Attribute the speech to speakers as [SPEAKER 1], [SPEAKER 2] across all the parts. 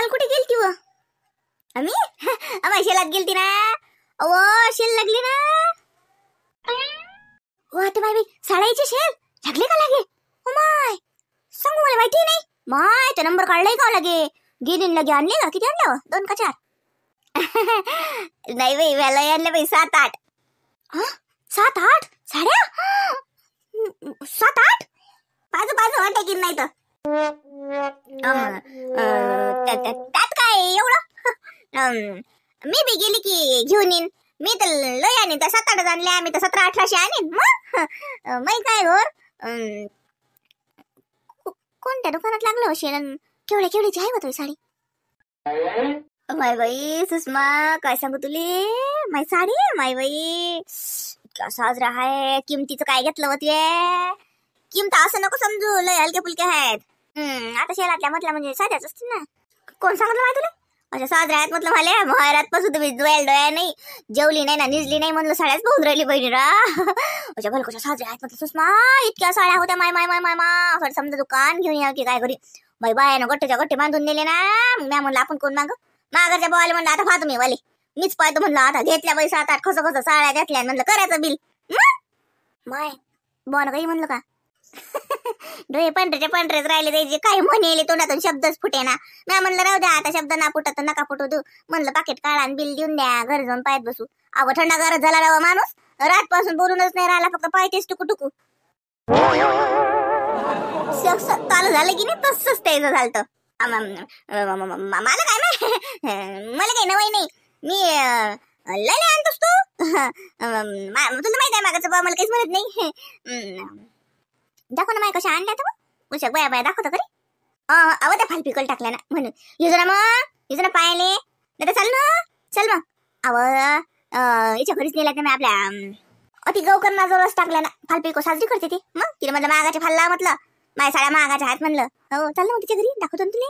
[SPEAKER 1] कोमल कुठे गेलती व? आम्ही आम्हा शेलात गेलती ना. अव शेल लागली ना. वाट बाई साड्याची शेल लागले का लागे? ओ माय सांगू मला माहिती नाही. माय तो नंबर काढलाय का लागे? गेली लगे आणले का? किती आणले? 2 का 4? नाही बाई वेळा आणले बाई 7-8. 7-8 साड्या? 7-8 बाजू वाटे की नाही तर त्यात काय एवढं. मी बी गेली की घेऊन येईन. मी तर लय आणीन. तर 7-8 आणले आम्ही तर 1700-1800 आणीन. मग काय गोर कोणत्या दुकानात लागलं असेल? केवढ्याची आहे होत साडी? माय बाई सुषमा काय सांगू तुले. माय साडी माय बाई इतका साजरा आहे. किमतीचं काय घेतलं होते? किमत असं नको समजू. लय हलके फुलके आहेत. आता शहरातल्या म्हटलं म्हणजे साध्याच असतील ना. कोण सांगितलं माहिती तुला? अशा साजऱ्या आहेत म्हटलं मला. महारात पासून तुम्ही डोळ्या नाही जेवली नाही ना निजली नाही म्हणलं साड्याच पाहून राहिली बहिणी रा. अशा भलकोशा साजऱ्या आहेत म्हटलं सुषमा. इतक्या साड्या होत्या माय माय माय माय मा. समजा दुकान घेऊन या की काय घरी. बाई बायानं गट्टेच्या गट्टे बांधून दिले ना. मग मी म्हणलं आपण कोण मागरच्या बोवाले म्हणलं आता पहा तुम्ही वाले. मीच पाहतो म्हणलं आता घेतल्या बाई 7-8 खस साड्या घेतल्या म्हणलं करायचं बिल. माय बोन काही म्हणलं का? डोळे पंढरेच राहिले द्यायचे. काय म्हणेले तोंडातून शब्दच फुटे ना. मी म्हणलं राहू द्या आता शब्द ना फुटत नका फुटू देऊ म्हणलं. पाकिट काढा आणि बिल देऊन द्या. घरी जाऊन पायत बसू. अगं थंडा गरज झाला राव माणूस. रात पासून बोलूनच नाही राहिला. फक्त पायतेच टुकू चालू झालं की नाही तसंच त्याचं झालं. मला काय मला काही नवाई नाही. मी लय आणतोस तू. तुला माहित आहे मागाचं बा मला काहीच म्हणत नाही. दाखव ना माय कशा आणल्या तर उशक बाया दाखवतो खरी. अव त्या फालपिकल टाकल्या ना म्हणून युजो ना पायाले नाही तर चल मग. अव याच्या घरीच नेला मी आपल्या अति गौकरणा जवळच टाकल्या ना. फालपिको साजरी करते ती. मग तिला म्हटलं मागाच्या फाल्ला म्हटलं. माझ्या साड्या मागाच्या आहेत म्हणलं. हो चाल ना मग तिच्या घरी दाखवतो ना तुला.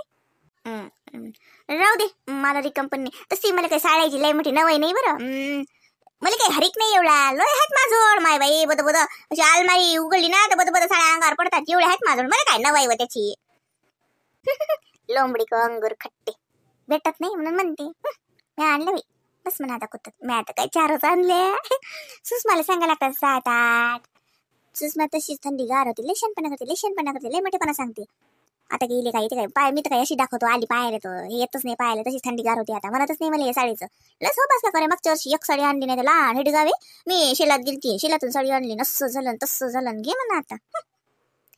[SPEAKER 1] राहू दे मला रिकंपनी तशी मला काही साड्याची लय मोठी नवई नाही बरं. मला काही हरिक नाही एवढा. लय आहेत माझोड माय बाई बद अशी अलमारी उघडली ना तर बद साड्या अंगावर पडतात. एवढे आहेत माझोड. मला काय नवाई व त्याची. लोंबडी को अंगूर खट्टे भेटत नाही म्हणून म्हणते. मी आणले बाई बस म्हणा आता कुठं. मी आता काय 4च आणले. सुषमाला सांगायला लागतात 7-8. सुषमा तशीच थंडी गार होती. लेशनपणा करते लय मोठेपणा सांगते. आता गेले काय इथे काय पाय मी तर काय अशी दाखवतो आली पाहायला तर हे येतच नाही पाहायला. तशीच थंडी गार होती. आता म्हणतच नाही मला या साडीचं. लस हो बस का करे. मागच्या वर्षी 1 साडी आणली नाही तर लहान हेडी गावे मी शेलात गेलती. शेलातून साडी आणली. नसं झालं तसं झालं. घे म्हणा आता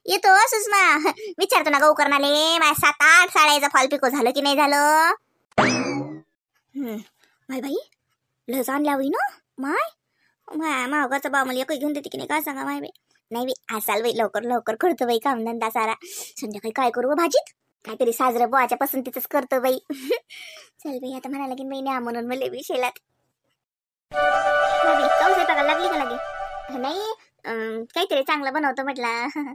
[SPEAKER 1] येतो सुषमा. विचारतो ना गौकरणाले माझ्या 7-8 साड्याचं फॉलपिको झालं की नाही झालं. माय बाई लस आणल्या होई ना. माय मागाचा बा मला एकही घेऊन देते की नाही काय सांगा माय बाई. नाही बाई असाल बाई लवकर करतो बाई कामधंदा सारा. संध्याकाळी काय करू भाजीत काहीतरी साजरं बोवाच्या पसंतीच करतो बाई. चल बाई आता म्हणायला की बाई न्या म्हणून मला बी शेलात. स्वयंपाकाला लागली का लागे? नाही काहीतरी चांगलं बनवतो म्हटलं.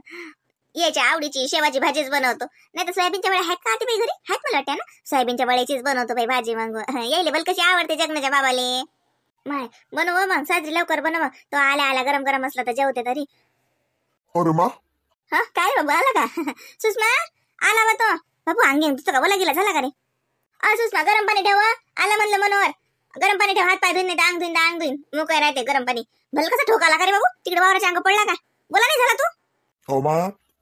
[SPEAKER 1] याच्या आवडीची शेवाची भाजीच बनवतो. नाही तर सोयाबीनच्या वड्या आहेत का बाई घरी? आहेत मला वाटतं ना. सोयाबीनच्या वड्याचीच बनवतो बाई भाजी. मग यायले बल कशी आवडते जगण्याच्या बाबाले. माय बनव मग साजरी लवकर बनव. तो आला गरम असला तर जेवते तरी.
[SPEAKER 2] अरे मा
[SPEAKER 1] हा काय बाबा आला का? सुषमा आला बा तो. बाबू अंगे तुझं का बोला गेला झाला का रे? सुषमा गरम पाणी ठेवा. आला म्हणलं मनोहर गरम पाणी ठेवा. हात पाय धुईन नाही अंग धुईन मोकळं राहते गरम पाणी. भल कसा ठोकाला का रे बाबू? तिकडे वावराच्या अंग पडला का? बोला नाही झाला तू?
[SPEAKER 2] हो मा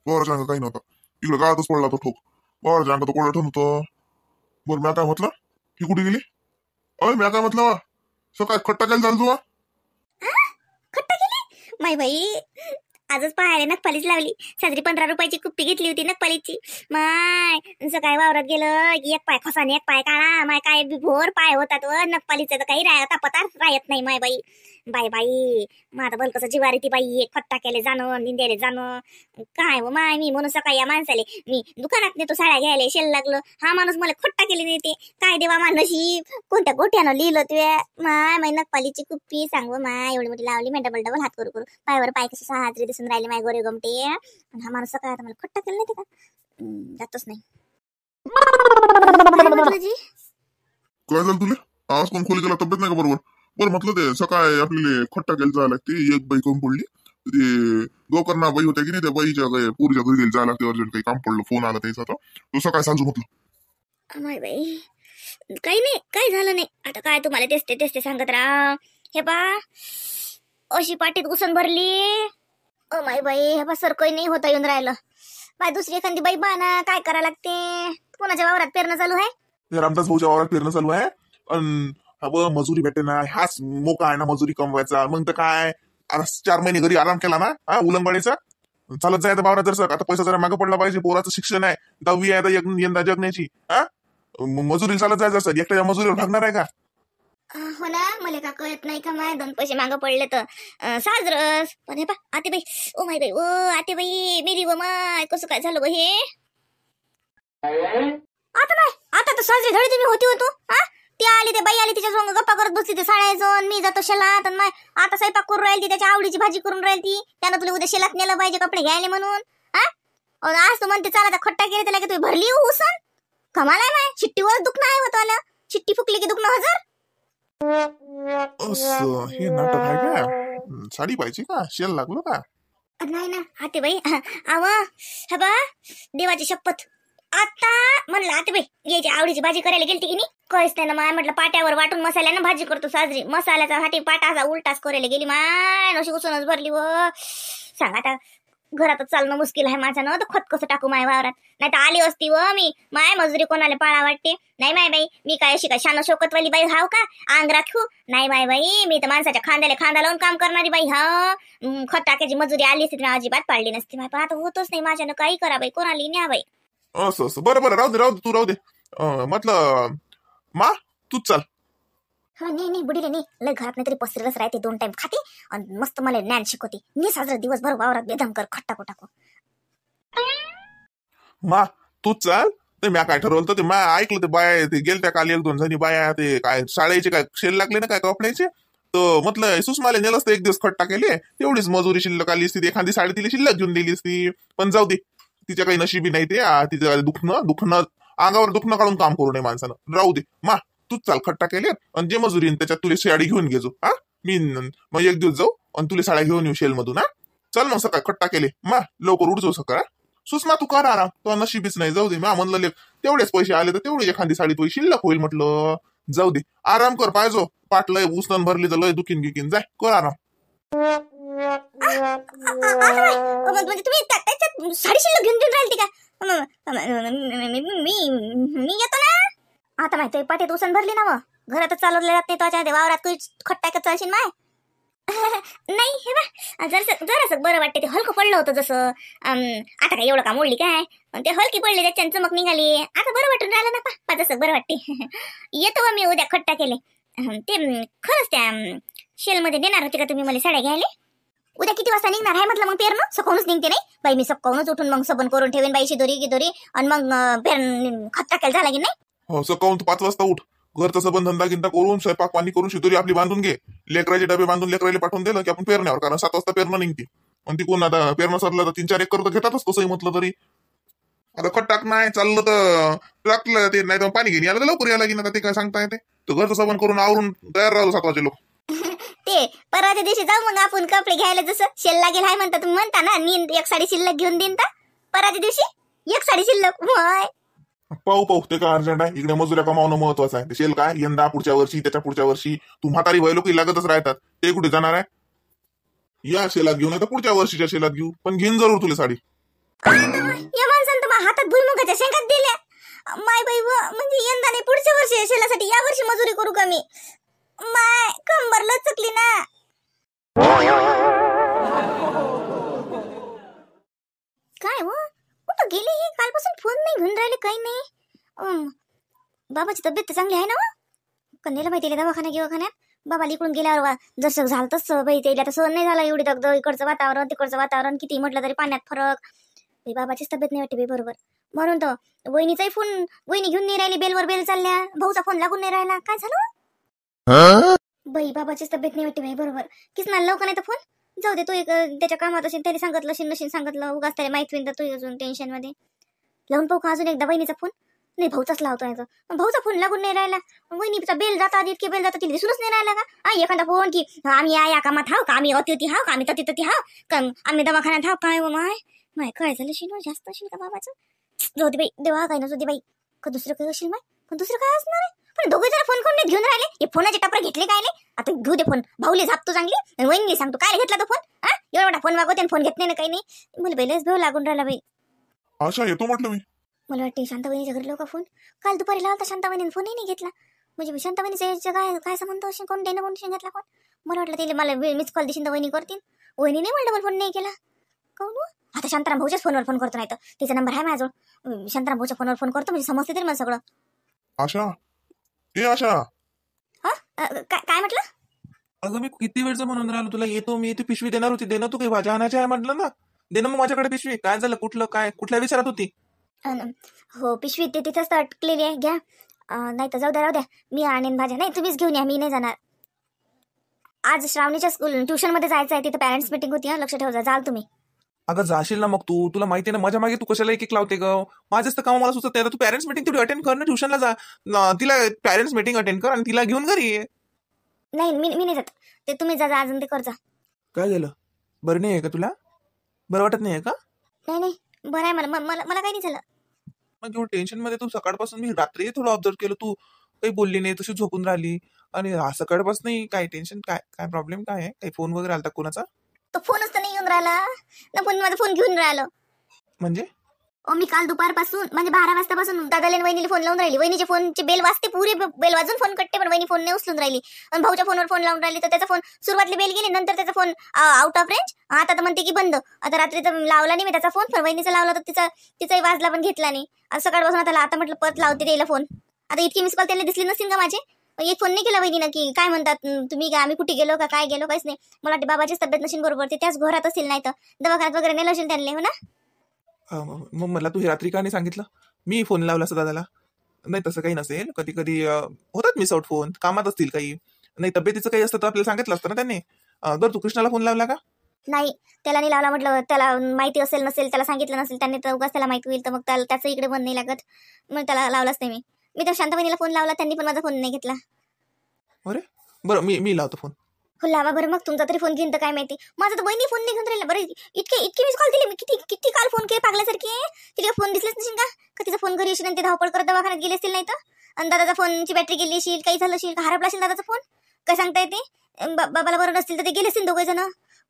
[SPEAKER 2] वावराच्या अंग काही नव्हता. इकडे गावातच पडला तो ठोक. वावराच्या अंग तो कोणा ठेवून होतं. बरं म्या काय म्हटलं ही कुठे गेली? म्या काय म्हटलं सकाळ खट्टा केला झालं तुला.
[SPEAKER 1] खट्टा केली माय बाई. आजच पाहायला नखपालीच लावली. साजरी 15 रुपयाची कुप्पी घेतली होती नखपालीची. माय सकाळी वावरात गेलं की एक पाय खसाने एक पाय काळा. माय काय भोर पाय होतात व नखपालीचं तर काही तापताच राहत नाही माय बाई. बाई मग आता बल कसं जिवारी ती बाई. एक खट्टा केले जाणं निंद्याले जाणं काय व माय. मी म्हणून सकाळी या माणसाले मी दुकानात नेतो साड्या घ्यायला. शेल लागलं हा माणूस मला खट्टा केली नेते. काय देवा मा नशीब कोणत्या गोठ्यानं लिहिलं ते. माय नखपालीची कुप्पी सांगू माय एवढी मोठी लावली. मी डबल हात करू पायवर पाय कसे साजरी दिसून राहिले माय गोरे गमटे. हा माणूस सकाळी आता मला खट्टा केलं नाही ते का जातच नाही.
[SPEAKER 2] काय झालं तुला? आवाज कोण खोली गेला तब्येत नाही का बरोबर? बरं म्हटलं ते सकाळी आपल्याला खट्टा केला जायला लागते. एक बाई कमी पडली. ते गोकर्णा बाई होत्या की नाही त्या बाईच्या पुरीच्या घरी गेली जायला लागते. अर्जंट काही काम पडलं फोन आला त्याचा तो सकाळी सांजू म्हटलं.
[SPEAKER 1] माय बाई काही नाही, काही झालं नाही. आता काय तुम्हाला तेच ते सांगत राहा. हे बा अशी पाठीत उसन भरली. माय बाई हे बा सर काही नाही होता येऊन राहिलं. बाय दुसरी एखादी बाई बाना काय करा लागते. कोणाच्या वावरात पेरणं चालू आहे?
[SPEAKER 2] रामदास भाऊच्या वावरात पेरणं चालू आहे. मजुरी भेटे ना, हाच मोका आहे ना मजुरी कमवायचा. मग तर काय आता 4 महिने घरी आराम केला ना उलंबाडीचा. चालत जायचं वावरात जर आता पैसा जरा मागं पडला पाहिजे. पोराचं शिक्षण आहे, 10वी आहे यंदा जगण्याची. मजुरी चालत जायचं सर, एकट्या मजुरीवर भागणार आहे का?
[SPEAKER 1] हो ना, मला का कळत नाही का माय 2 पैसे मागं पडले तर साजरस. पण हे पा आते बाई, ओ माय बाई, ओ आते बाई मेरी व माय कसं काय झालं हे? आता नाही, आता तर साजरी धडी तुम्ही होती होतो. ती आली, ते बाई आली, तिच्या संग गप्पा करत बसली. ते साळ्याचं मी जातो शेलात. आणि आता स्वयंपाक करून राहिली, त्याच्या आवडीची भाजी करून राहिली. त्यानं तुला उद्या शेलात नेलं पाहिजे कपडे घ्यायला म्हणून. आज तू म्हणते चाला खट्टा केली त्याला की तुम्ही भरली उसन. कमाल आहे माय, चिट्टीवर दुखणं आहे होतं आलं. चिट्टी फुकली की दुखणं हजार.
[SPEAKER 2] असं हे नाटक आहे का? साडी पाहिजे का? शेल लागलो का?
[SPEAKER 1] नाही ना आते बाई, आव हे बा देवाची शपथ. आता म्हणलं आते बाई याची आवडीची भाजी करायला गेलती की नाही, काहीच नाही ना माय. म्हटलं पाट्यावर वाटून मसाल्यानं भाजी करतो साजरी. मसाल्याचा हाटी पाटाचा उलटाच करायला गेली माय. नशी उसनच भरली व. सांग आता घरातच चालणं मुश्किल आहे माझं ना. तर खत कसं टाकू माय वावरात? नाही तर आली असती व मी. माय मजुरी कोणाला पाळा वाटते? नाही माय बाई, मी काय अशी काय शान शोकतवाली बाई हाव का अंग राखू? नाही माय बाई, मी तर माणसाच्या खांद्याला खांदा लावून काम करणारी बाई. खत टाकायची मजुरी आली असती तर अजिबात पाळली नसती माय. पण आता होतच नाही माझ्यानं. काही करा बाई, कोणाला न्या बाई.
[SPEAKER 2] असं बरं राहू दे तू राहू दे. म्हटलं मा तूच चाल.
[SPEAKER 1] नाही बुडीले नाही, लय घरात नाही तरी पसरेलच राहते. 2 टाइम खाते आणि मस्त मला ज्ञान शिकवते. मी साजरा दिवसभर वावरात बेदम कर खट्टा टाकू.
[SPEAKER 2] मा तूच चाल. ते म्या काय ठरवलं तर ते मा ऐकलं, ते बाया ते गेल त्या काली 1-2 जणी बाया ते काय शाळेचे काय शेल लागले ना काय कपड्याचे. तर म्हटलं सुषमाले नेलं असतं 1 दिवस खट्टा केले, तेवढीच मजुरी शिल्लक आली असती. एखादी साडी तिला शिल्लक घेऊन दिली असती. पण जाऊ दे, तिच्या काही नशिबी नाही ते. तिचं दुखणं अंगावर दुखणं काढून काम करू नये माणसानं. राहू दे मा तूच चाल. खट्टा केले आणि जे मजुरी त्याच्यात तुला साडी घेऊन घेजो. मी मग 1 दिवस जाऊ आणि तुला साड्या घेऊन येऊ शेल मधून. चल मग सकाळ खट्टा केले मा लवकर उठजो सकाळ. सुषमा तू कर आराम, तो नशिबीच नाही. जाऊ दे मा म्हणलं तेवढेच पैसे आले तर तेवढी एखादी साडी तुझी शिल्लक होईल. म्हटलं जाऊ दे आराम कर. पाहिजो पाट लय उसन भरली तर लय दुखीन गिकीन. जाय कर आराम.
[SPEAKER 1] म्हणजे तुम्ही त्याच्यात साडी शिल्लक घेऊन राहिली का? मी येतो ना. आता माहिती पाठीत उसन भरली ना. मग घरातच चालवलं जात नाही. तो वावरात खट्टा का चालशील माय. नाही हे बा जरासं बरं वाटते. ते हलकं पडलं होतं जसं. आता काय एवढं काम ओढली काय, ते हलकी पडली त्याच्यानं चमक निघाली. आता बरं वाटून राहिलं ना पा जसं बरं वाटते. येतो मी उद्या खट्टा केले. ते खरंच त्या शेलमध्ये देणार होते का तुम्ही मला साड्या घ्यायला? उद्या किती वाजता निघणार आहे म्हटलं? मग पेरणं सकाळूनच निघते नाही बाई. मी सकाळूनच उठून मग सबन करून ठेवेन बाईशी दोरी आणि मग पेरण खत टाकायला झाला की नाही.
[SPEAKER 2] हो सकाळून 5 वाजता उठ. घरचा सबंध धंदा गिंदा करून स्वयंपाक पाणी करून शिदोरी आपली बांधून घे. लेकराचे डबे बांधून लेकराला पाठवून दिलं की आपण पेरण्यावर. कारण 7 वाजता पेरणं निघते. आणि ती कोण आता पेरणं सरलं तर 3-4 एकर तर घेतातच कसंही म्हटलं तरी. आता खट टाक नाही चाललं तर टाकलं ते, नाही तर पाणी घेणे आलं तर लवकर यायला की ना. ते काय सांगता येते. तर घरचं सबंध करून आवरून तयार राहिलो 7 वाजे लोक.
[SPEAKER 1] ते परवाच्या दिवशी जाऊ मग आपण कपडे घ्यायला. जसं शेल लागेल हाय म्हणता तुम्ही म्हणता ना. नीन 1 साडी शिल्लक घेऊन देईन तर परवाच्या दिवशी 1 साडी शिल्लक.
[SPEAKER 2] पाहू ते काय अर्जंट आहे. इकडे मजुऱ्या कमावणं महत्वाचं आहे. शेल काय यंदा पुढच्या वर्षी त्याच्या पुढच्या वर्षी. तू म्हातारी वय लोक लागतच राहतात. ते कुठे जाणार आहे? या शेलात घेऊन तर पुढच्या वर्षीच्या शेलात घेऊ. पण घेईन जरूर तुला साडी.
[SPEAKER 1] या माणसानं तर हातात भुईमुगाच्या शेंगात दिल्या माय बाई. म्हणजे यंदा नाही पुढच्या वर्षी शेलासाठी या वर्षी मजुरी करू का मी? माय कंबर लचकली ना. काय कुठं गेली हे? कालपासून फोन नाही घेऊन राहिले, काही नाही. बाबाची तब्येत तर चांगली आहे ना? कन्याला माहिती दवाखान्यात बाबा इकडून गेल्यावर जसं झालं तसं बाई. त्याला तर सहन नाही झाला एवढी दगदग. इकडचं वातावरण तिकडचं वातावरण. किती म्हटलं तरी पाण्यात फरक. बाबाचीच तब्येत नाही वाटते बाई बरोबर. म्हणून तर वहिनीचाही फोन वहिनी घेऊन नाही राहिली. बेलवर बेल चालल्या. भाऊचा फोन लागून नाही राहिला. काय झालं बाई? बाबाचीच तब्येत नाही वाटते बाई बरोबर. किसना लवकर नाही तर फोन. जाऊ दे, तू एक त्याच्या कामात असेल त्याने सांगितलं नशीन सांगितलं उगाच त्याला माहित होईल तर तू अजून टेन्शन मध्ये. लावून पाहू का अजून एकदा वहिनीचा फोन? नाही भाऊचाच लावतोय. भाऊचा फोन लागून नाही राहिला. वहिनीचा बेल जातात इतके बेल जातात तिला दिसूनच नाही राहिला का? एखादा फोन की आम्ही या कामात हाव का, आम्ही अति हाव का, आम्ही तती हाव का, आम्ही दवाखान्यात हाव काय? माय काय झालं शिनो? जास्त असेल का बाबाचं? जाऊ दे बाई, देवा काय नसू दे बाई. का दुसरं काही असेल माय, पण दुसरं काय असणार आहे. पण दोघे जण फोन कोण घेऊन राहिले, हे फोनाचे टपरा घेतले काय नाही. आता घेऊ दे फोन, भाऊले झापतो चांगली, वहिनी सांगतो काय घेतला तो फोन. हा एवढा मोठा फोन मागवते आणि फोन घेत नाही ना काही नाही. मला पहिलेच भेव लागून राहिला बाई.
[SPEAKER 2] आशा येतो म्हटलं मी.
[SPEAKER 1] मला वाटते शांताबाईच्या घरी लोक फोन काल दुपारी लावता, शांताबाईने फोनही नाही घेतला. म्हणजे शांताबाईचा काय काय संबंध असेल, कोण देणं कोण घेतला फोन. मला वाटलं ते मला मिस कॉल देशील तर वहिनी करतील. वहिनी नाही म्हणलं मला फोन नाही केला. काहून आता शांताराम भाऊच्याच फोनवर फोन करतो, नाही तर तिचा नंबर आहे माझ्याजवळ. शांताराम भाऊच्या फोनवर फोन करतो, म्हणजे समजते तरी मला सगळं.
[SPEAKER 2] आशा ए आशा.
[SPEAKER 1] हा काय म्हटलं.
[SPEAKER 3] अगं मी किती वेळचं म्हणून राहिलो तुला, येतो मी, ती पिशवी देणार होती, देणं तू काही भाज्या आणायच्या आहे म्हटलं ना, देणं मग माझ्याकडे पिशवी. काय झालं, कुठलं काय, कुठल्या विचारात होती.
[SPEAKER 1] हो पिशवी ते तिथंच तर अटकलेली आहे, घ्या. नाही तर जाऊ द्या राहू द्या, मी आणेन भाज्या. नाही तुम्हीच घेऊन या, मी नाही जाणार. आज श्रावणीच्या स्कूल ट्युशनमध्ये जायचं आहे, तिथं पॅरेंट्स मीटिंग होती. लक्ष ठेवा, जाल तुम्ही.
[SPEAKER 3] अगं जाशील ना मग तू, तुला माहिती आहे ना माझ्या मागे तू कशाला एक लावते ग. माझंच तर काम मला सुचत आहे. तू पॅरेंट्स मीटिंग तेवढी अटेंड कर ना, ट्युशनला जा तिला पॅरेंट्स मीटिंग अटेंड कर आणि तिला घेऊन घरी ये.
[SPEAKER 1] नाही मी नाही जात, ते तुम्ही जा अजून ते कर जा.
[SPEAKER 3] काय झालं, बरं नाही आहे का तुला, बरं वाटत नाही आहे का.
[SPEAKER 1] नाही नाही बरं आहे, मला मला मला काही नाही झालं.
[SPEAKER 3] मग एवढं टेन्शन मध्ये तू सकाळपासून, मी रात्री थोडं ऑब्झर्व केलं, तू काही बोलली नाही, तशी झोपून राहिली. आणि सकाळपासून काय टेन्शन, काय काय प्रॉब्लेम काय आहे, काही फोन वगैरे आलता कोणाचा.
[SPEAKER 1] तो फोनच तर नाही येऊन राहिला ना, फोन माझा फोन घेऊन राहिलो.
[SPEAKER 3] म्हणजे
[SPEAKER 1] मी काल दुपारपासून म्हणजे 12 वाजतापासून दादाला आणि वहिनीला फोन लावून राहिली. वहिनीचे फोनची बेल वाजते, पुरी बेल वाजून फोन कटते, पण वहिनी फोन नाही उचलून राहिली. आणि भाऊच्या फोनवर फोन लावून राहिली, तर त्याचा फोन सुरुवातली बेल गेली, नंतर त्याचा फोन आउट ऑफ रेंज. आता तर म्हणते की बंद. आता रात्री तर लावला नाही मी त्याचा फोन, पण वहिनीचा लावला तर तिचाही वाजला पण घेतला नाही. आज सकाळपासून आता म्हटलं परत लावते त्याला फोन. आता इतकी मिस कॉल त्याला दिसली नसतील का माझे. एक फोन नाही केला वहिनीनं की काय म्हणतात तुम्ही, का आम्ही कुठे गेलो का काय गेलो, काहीच नाही. मला वाटते बाबाचीच तब्येत नसेल बरोबर, ते त्याच घरात असेल, नाही तर दवाखान्यात वगैरे नेलं असेल त्यांना, हो ना.
[SPEAKER 3] मग मला तू हे रात्री का नाही सांगितलं, मी फोन लावला असता दादाला. नाही तसं काही नसेल, कधी कधी होतात मिस आउट, फोन कामात असतील काही, नाही तब्येतीचं काही असतं तर आपल्याला सांगितलं असतं ना त्यांनी. बरं तू कृष्णाला फोन लावला का.
[SPEAKER 1] नाही त्याला नाही लावला, म्हटलं त्याला माहिती असेल नसेल, त्याला सांगितलं नसेल त्यांनी तर उगाच त्याला माहिती होईल, तर मग त्याचं इकडे मन नाही लागत, मग त्याला लावलाच नाही मी तर शांताबाईला फोन लावला, त्यांनी पण माझा फोन नाही घेतला.
[SPEAKER 3] अरे बरं, मी लावतो फोन.
[SPEAKER 1] हो लावा बरं, मग तुमचा तरी फोन घेईन तर काय माहिती. माझा तर बहिणी फोन नाही घेऊन राहिला. बरं इतके मिस कॉल दिले मी, किती काल फोन केले पागल्यासारखे. तिला फोन दिसलेच नसेल का तिचा फोन घरी येशील आणि ते धावपळ करत दवाखान्यात गेले असतील, नाही तर. आणि दादाचा फोनची बॅटरी गेली असेल, काही झालं असेल, हरपला असेल दादाचा फोन, काय सांगता येते. बाबाला बरं नसतील तर ते गेले असतील दोघे जण.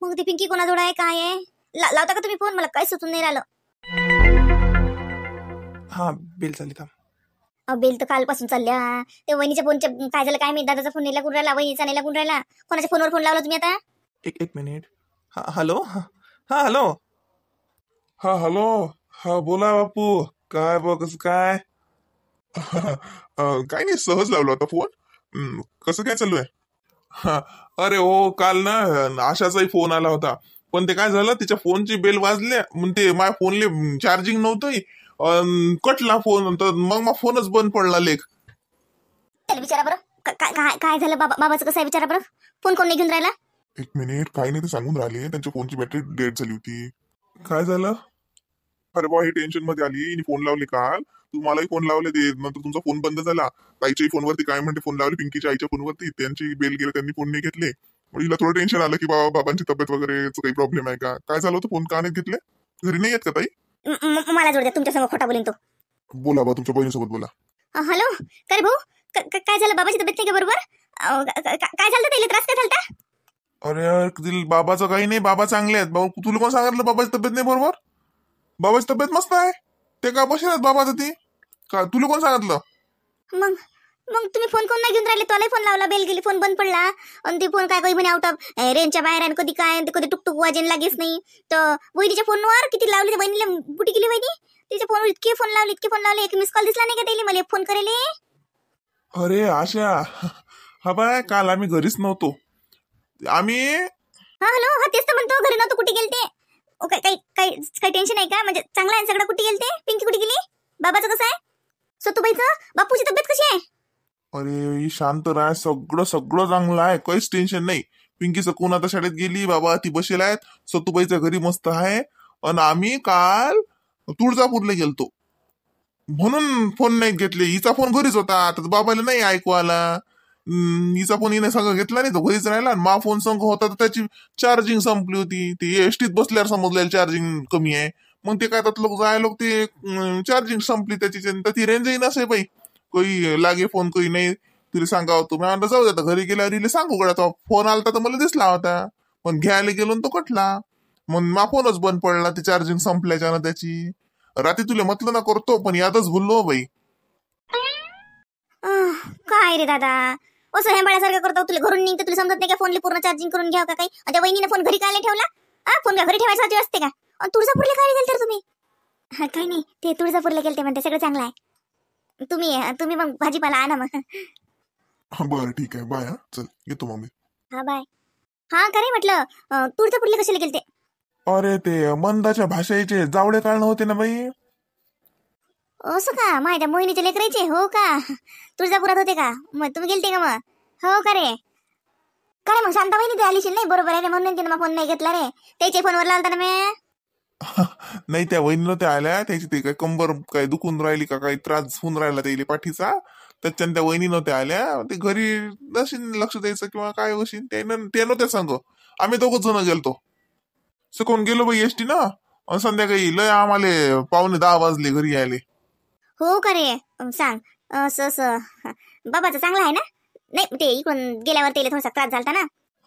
[SPEAKER 1] मग ती पिंकी कोणाजवळ आहे काय आहे, लावता का तुम्ही फोन, मला काही सुचून नाही राहिलं.
[SPEAKER 3] हा बेल चालली थांब.
[SPEAKER 1] बेल तर कालपासून चालल्या. ते वहिनीच्या फोनच्या काय झालं काय मी, दादाचा फोन नाही लागून राहिला, वहिनीचा नाही लागून राहिला. कोणाच्या फोनवर फोन लावला तुम्ही आता.
[SPEAKER 3] एक मिनिट. हा हॅलो. हा हॅलो.
[SPEAKER 2] हा हॅलो. हा बोला बापू, काय बघ काय. काय नाही, सहज लावला होता फोन. कसं काय चालू आहे. हा अरे हो, काल ना आशाचाही फोन आला होता, पण ते काय झालं, तिच्या फोनची बेल वाजले, मग ते माझ्या फोनले चार्जिंग नव्हतं, कटला फोन, तर मग फोनच बंद पडला लेख.
[SPEAKER 1] त्याला विचारा बरं काय झालं, बाबाचं कसं आहे विचारा बरं. फोन कोण नाही घेऊन राहिला.
[SPEAKER 2] एक मिनिट, काही नाही ते सांगून राहिले, त्यांच्या फोनची बॅटरी डेड झाली होती. काय झालं. अरे बा, ही टेन्शन मध्ये आली, हिने फोन लावले काल, तुम्हालाही फोन लावले, ते नंतर तुमचा फोन बंद झाला. ताईच्याही फोनवरती काय म्हणते फोन लावले, पिंकीच्या आईच्या फोनवरती, त्यांची बेल गेले, त्यांनी फोन नाही घेतले. हिला थोडं टेन्शन आलं की बाबांची तब्येत वगैरे काही प्रॉब्लेम आहे का, काय झालं होतं, फोन का नाही घेतले, घरी नाही येत का ताई.
[SPEAKER 1] मला जोड द्या, तुमच्या संग खोटा बोलीन तो.
[SPEAKER 2] बोला बा, तुमच्या बहिणीसोबत बोला.
[SPEAKER 1] हॅलो. काय भाऊ, काय झालं, बाबाची तब्येत नाही का बरोबर. काय झालं, त्याला त्रास काय झालता.
[SPEAKER 2] अरे बाबाचं काही नाही, बाबा चांगले आहेत. भाऊ तुला कोण सांगितलं बाबाची तब्येत नाही बरोबर. बाबाची तब्येत मस्त आहे, ते का बसेल बाबाचं ती का, तुला कोण सांगितलं.
[SPEAKER 1] मग तुम्ही फोन कोण नाही घेऊन राहिले, तोलाही फोन लावला, बेल गेली, फोन बंद पडला. आणि ते फोन काय काही म्हणे आउट ऑफ रेंजच्या बाहेर, आणि कधी काय कधी टुकटुक वाजेन लागेच नाही. तर वहिनीच्या फोनवर किती लावले, वहिनीला कुठे गेली वहिनी, तिच्या फोनवर इतके फोन लावले, एक मिस कॉल दिसला नाही का त्याला, मला फोन करेले.
[SPEAKER 2] अरे आशा, हा बाय, काल आम्ही घरीच नव्हतो. आम्ही
[SPEAKER 1] हॅलो. हा तेच तर म्हणतो, घरी नव्हतो, कुठे गेलते. काही टेन्शन आहे का, म्हणजे चांगलं आहे सगळं. कुठे गेलते, पिंकी कुठे गेली, बाबाचं कसं आहे, सतूबाईचं बापूची तब्येत कशी आहे.
[SPEAKER 2] अरे शांत राह, सगळं चांगलं आहे, काहीच टेन्शन नाही. पिंकी सकून आता शाळेत गेली, बाबा ती बसेल आहेत, सतूबाईच्या घरी मस्त आहे. आणि आम्ही काल तुळजापूरला गेलतो, म्हणून फोन नाही घेतले. हिचा फोन घरीच होता, आता बाबाला नाही ऐकू आला. हिचा फोन हिने सगळं घेतला नाही, तो घरीच राहिला. मा फोन संघ होता तर त्याची चार्जिंग संपली होती. ती एसटीत बसल्यावर समजलेलं चार्जिंग कमी आहे, मग ते काय तर लोक जाय लोक ते चार्जिंग संपली त्याची तर ती रेंजही नसे बाई, काही लागे फोन काही नाही. तुला सांगावं तुम्ही म्हणलं जाऊ द्या घरी गेल्यावर इले सांगू गड्या तो फोन आलता तर मला दिसला होता, पण घ्यायला गेलो तो कटला. मग मा फोनच बंद पडला ते चार्जिंग संपल्याच्यानं त्याची. रात्री तुला म्हटलं ना करतो पण यादच भुललो बाई.
[SPEAKER 1] काय रे दादा असं हेंबाळ्यासारखं करतो, तुला घरून निघते तुला समजत नाही का फोनला पूर्ण चार्जिंग करून घ्याव का काही. त्या वहिनीने फोन घरी काय ठेवला? फोन का घरी ठेवायसाठी असते का? तुळजापूरला काय गेल तर तुम्ही? काही नाही ते तुळजापूरला गेलते म्हणते, सगळं चांगलं आहे. तुम्ही मग भाजीपाला आणा मग.
[SPEAKER 2] बरं ठीक आहे बाय. चल येतो मग मी.
[SPEAKER 1] हा बाय. हा खरे म्हटलं तुळजापूरला कशाला गेलते?
[SPEAKER 2] अरे ते मंदाच्या भाषेचे जावळे काढणं होते ना बाई.
[SPEAKER 1] असं का? माझ्या मोहिनीचे लेकरायचे हो का? तुळजापुरात होते का? मग तुम्ही गेलते का मग? हो का रे? काय मग शांता बहिणी ते आलीशील नाही, बरोबर आहे रे, म्हणून तिने फोन नाही घेतला रे. त्याच्या फोनवर लावता ना मी.
[SPEAKER 2] नाही त्या वहिनीनं त्या आल्या, त्याची ते काय कंबर काय दुखून राहिली का काही त्रास होऊन राहिला त्याला पाठीचा, त्याच्यानं त्या वहिनीनं त्या आल्या. ते घरी नशीन लक्ष द्यायचं किंवा काय होशील ते नव्हत्या सांग. आम्ही दोघच जण गेलतो. कोण गेलो बाई एसटी ना, संध्याकाळी लय आम्हाला 9:45 वाजले घरी यायले.
[SPEAKER 1] हो का रे? सांग असं बाबाचं चांगलं आहे ना? नाही ते इकडून गेल्यावर त्याला थोडासा त्रास झालता ना.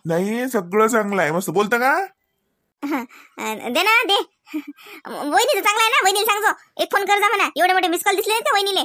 [SPEAKER 2] नाही सगळं चांगलं आहे, मस्त बोलता का?
[SPEAKER 1] दे ना दे. वहिनीचं चांगलं आहे ना? वहिनीला सांगतो एक फोन कर जा म्हणा, एवढे मोठे मिस कॉल दिसले ना त्या वहिनीले.